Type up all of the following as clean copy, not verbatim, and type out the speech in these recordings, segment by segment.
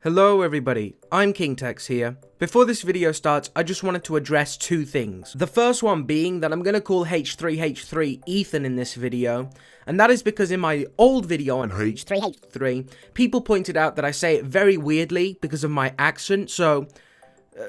Hello everybody, I'm KingTex here. Before this video starts, I just wanted to address two things. The first one being that I'm going to call H3H3 Ethan in this video, and that is because in my old video on H3H3, people pointed out that I say it very weirdly because of my accent, so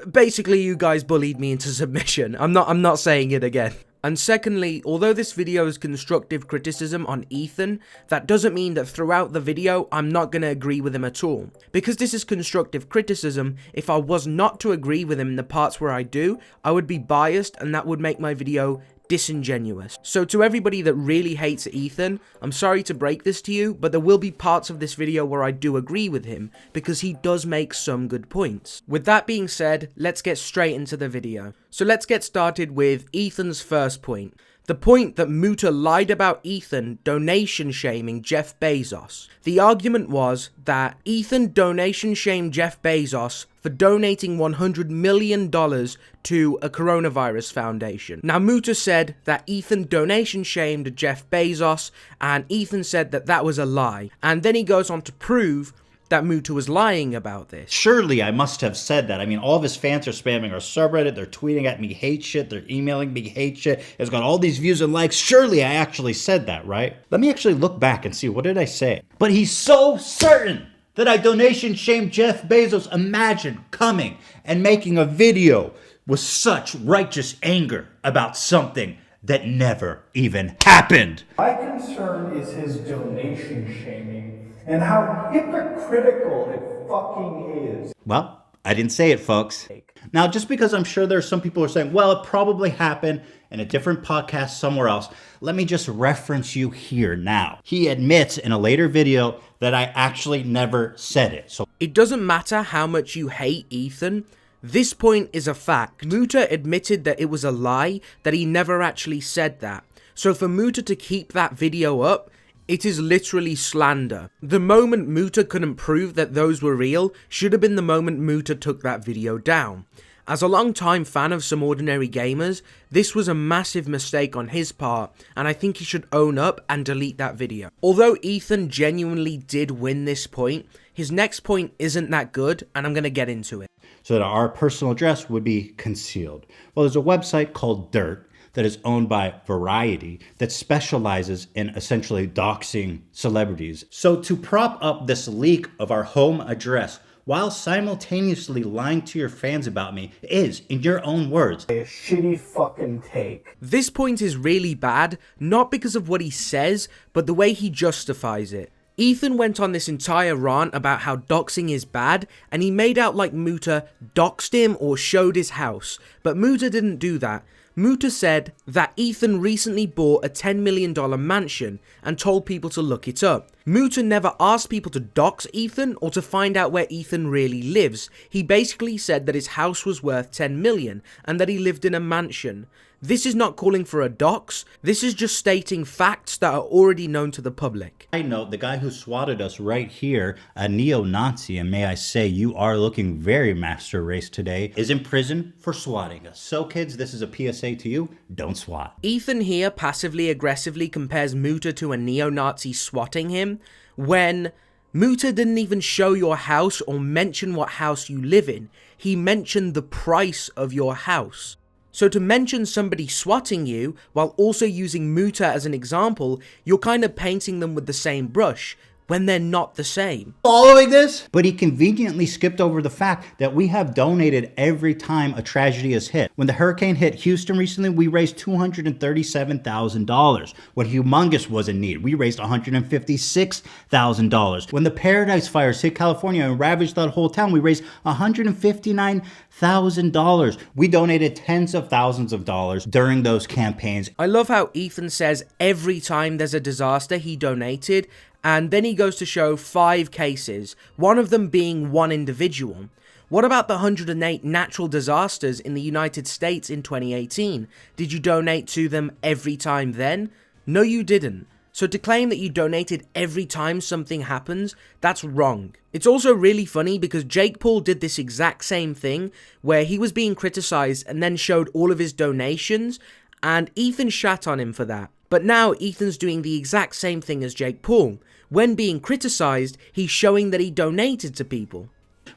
basically you guys bullied me into submission. I'm not saying it again. And secondly, although this video is constructive criticism on Ethan, that doesn't mean that throughout the video I'm not going to agree with him at all. Because this is constructive criticism, if I was not to agree with him in the parts where I do, I would be biased and that would make my video disingenuous. So to everybody that really hates Ethan, I'm sorry to break this to you, but there will be parts of this video where I do agree with him, because he does make some good points. With that being said, let's get straight into the video. So let's get started with Ethan's first point. The point that Muta lied about Ethan donation shaming Jeff Bezos. The argument was that Ethan donation shamed Jeff Bezos for donating $100 million to a coronavirus foundation. Now Muta said that Ethan donation shamed Jeff Bezos, and Ethan said that that was a lie. And then he goes on to prove that Muta was lying about this. Surely I must have said that. I mean, all of his fans are spamming our subreddit, they're tweeting at me hate shit, they're emailing me hate shit. It's got all these views and likes. Surely I actually said that, right? Let me actually look back and see, what did I say? But he's so certain that I donation shamed Jeff Bezos. Imagine coming and making a video with such righteous anger about something that never even happened. My concern is his donation shaming and how hypocritical it fucking is. Well, I didn't say it, folks. Now, just because I'm sure there's some people who are saying, well, it probably happened in a different podcast somewhere else, let me just reference you here now. He admits in a later video that I actually never said it. So it doesn't matter how much you hate Ethan, this point is a fact. Muta admitted that it was a lie, that he never actually said that. So for Muta to keep that video up, it is literally slander. The moment Muta couldn't prove that those were real should have been the moment Muta took that video down. As a long-time fan of SomeOrdinaryGamers, this was a massive mistake on his part, and I think he should own up and delete that video. Although Ethan genuinely did win this point, his next point isn't that good, and I'm going to get into it. So that our personal address would be concealed. Well, there's a website called Dirt that is owned by Variety that specializes in essentially doxing celebrities. So to prop up this leak of our home address while simultaneously lying to your fans about me is, in your own words, A shitty fucking take. This point is really bad, not because of what he says, but the way he justifies it. Ethan went on this entire rant about how doxing is bad, and he made out like Muta doxed him or showed his house, but Muta didn't do that. Muta said that Ethan recently bought a $10 million mansion and told people to look it up. Muta never asked people to dox Ethan or to find out where Ethan really lives. He basically said that his house was worth $10 million and that he lived in a mansion. This is not calling for a dox, this is just stating facts that are already known to the public. I know the guy who swatted us right here, a neo-Nazi, and may I say you are looking very master race today, is in prison for swatting us. So kids, this is a PSA to you, don't swat. Ethan here passively aggressively compares Muta to a neo-Nazi swatting him, when Muta didn't even show your house or mention what house you live in. He mentioned the price of your house. So to mention somebody swatting you, while also using Muta as an example, you're kind of painting them with the same brush, when they're not the same. Following this? But he conveniently skipped over the fact that we have donated every time a tragedy has hit. When the hurricane hit Houston recently, we raised $237,000. When Humongous was in need, we raised $156,000. When the Paradise Fires hit California and ravaged that whole town, we raised $159,000. We donated tens of thousands of dollars during those campaigns. I love how Ethan says every time there's a disaster he donated, and then he goes to show 5 cases, one of them being one individual. What about the 108 natural disasters in the United States in 2018? Did you donate to them every time then? No, you didn't. So to claim that you donated every time something happens, that's wrong. It's also really funny because Jake Paul did this exact same thing, where he was being criticized and then showed all of his donations, and Ethan shat on him for that. But now Ethan's doing the exact same thing as Jake Paul. When being criticized, he's showing that he donated to people.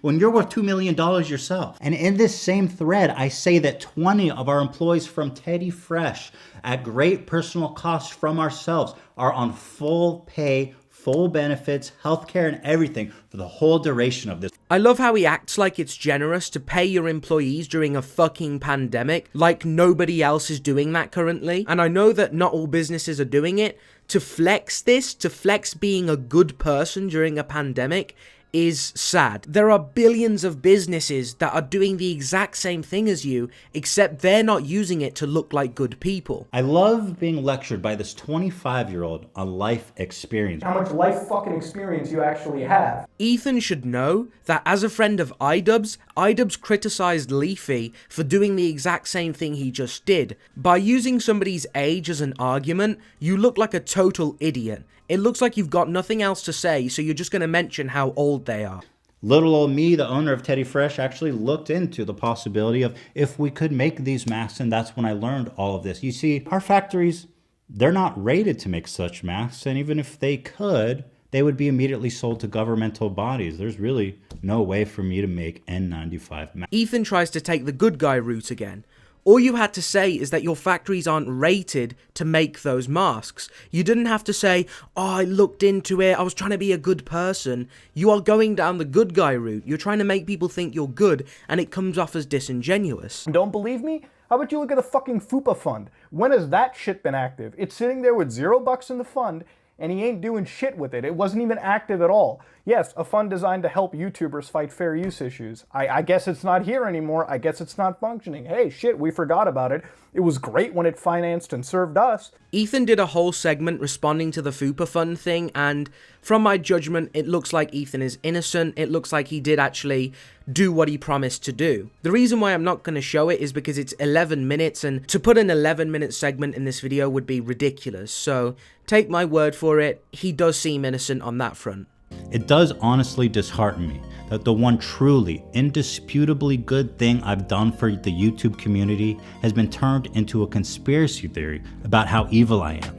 when you're worth $2 million yourself. And in this same thread, I say that 20 of our employees from Teddy Fresh at great personal cost from ourselves are on full pay, full benefits, healthcare, and everything for the whole duration of this. I love how he acts like it's generous to pay your employees during a fucking pandemic, like nobody else is doing that currently. And I know that not all businesses are doing it. To flex this, to flex being a good person during a pandemic, is sad. There are billions of businesses that are doing the exact same thing as you, except they're not using it to look like good people. I love being lectured by this 25-year-old on life experience. How much life fucking experience you actually have. Ethan should know that as a friend of iDubbbz criticized Leafy for doing the exact same thing he just did. By using somebody's age as an argument, you look like a total idiot. It looks like you've got nothing else to say, so you're just going to mention how old they are. Little old me, the owner of Teddy Fresh, actually looked into the possibility of if we could make these masks, and that's when I learned all of this. You see, our factories, they're not rated to make such masks, and even if they could, they would be immediately sold to governmental bodies. There's really no way for me to make N95 masks. Ethan tries to take the good guy route again. All you had to say is that your factories aren't rated to make those masks. You didn't have to say, oh, I looked into it, I was trying to be a good person. You are going down the good guy route. You're trying to make people think you're good, and it comes off as disingenuous. Don't believe me? How about you look at the fucking FupaFund? When has that shit been active? It's sitting there with $0 in the fund, and he ain't doing shit with it. It wasn't even active at all. Yes, a fund designed to help YouTubers fight fair use issues. I guess it's not here anymore. I guess it's not functioning. Hey, shit, we forgot about it. It was great when it financed and served us. Ethan did a whole segment responding to the FupaFund thing, and from my judgment, it looks like Ethan is innocent. It looks like he did actually do what he promised to do. The reason why I'm not going to show it is because it's 11 minutes, and to put an 11-minute segment in this video would be ridiculous. So take my word for it, he does seem innocent on that front. It does honestly dishearten me that the one truly, indisputably good thing I've done for the YouTube community has been turned into a conspiracy theory about how evil I am.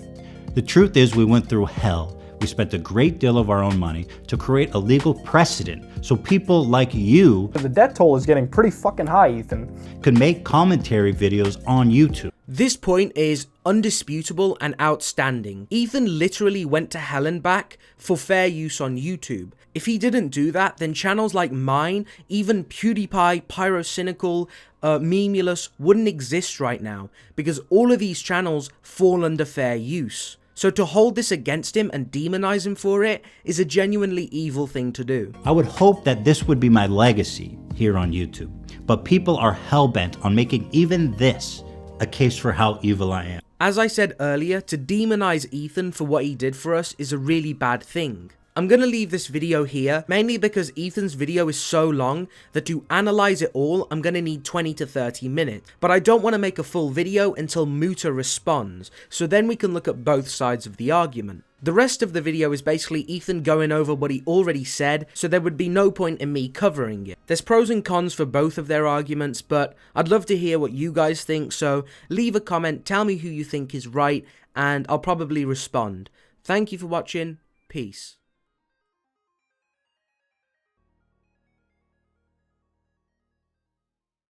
The truth is, we went through hell. We spent a great deal of our own money to create a legal precedent so people like you, The death toll is getting pretty fucking high, Ethan. could make commentary videos on YouTube. This point is undisputable and outstanding. Ethan literally went to hell and back for fair use on YouTube. If he didn't do that, then channels like mine, even PewDiePie, Pyrocynical, Memulous wouldn't exist right now, because all of these channels fall under fair use. So to hold this against him and demonize him for it is a genuinely evil thing to do. I would hope that this would be my legacy here on YouTube, but people are hell-bent on making even this a case for how evil I am. As I said earlier, to demonize Ethan for what he did for us is a really bad thing. I'm gonna leave this video here, mainly because Ethan's video is so long that to analyze it all, I'm gonna need 20 to 30 minutes. But I don't want to make a full video until Muta responds, so then we can look at both sides of the argument. The rest of the video is basically Ethan going over what he already said, so there would be no point in me covering it. There's pros and cons for both of their arguments, but I'd love to hear what you guys think, so leave a comment, tell me who you think is right, and I'll probably respond. Thank you for watching, peace.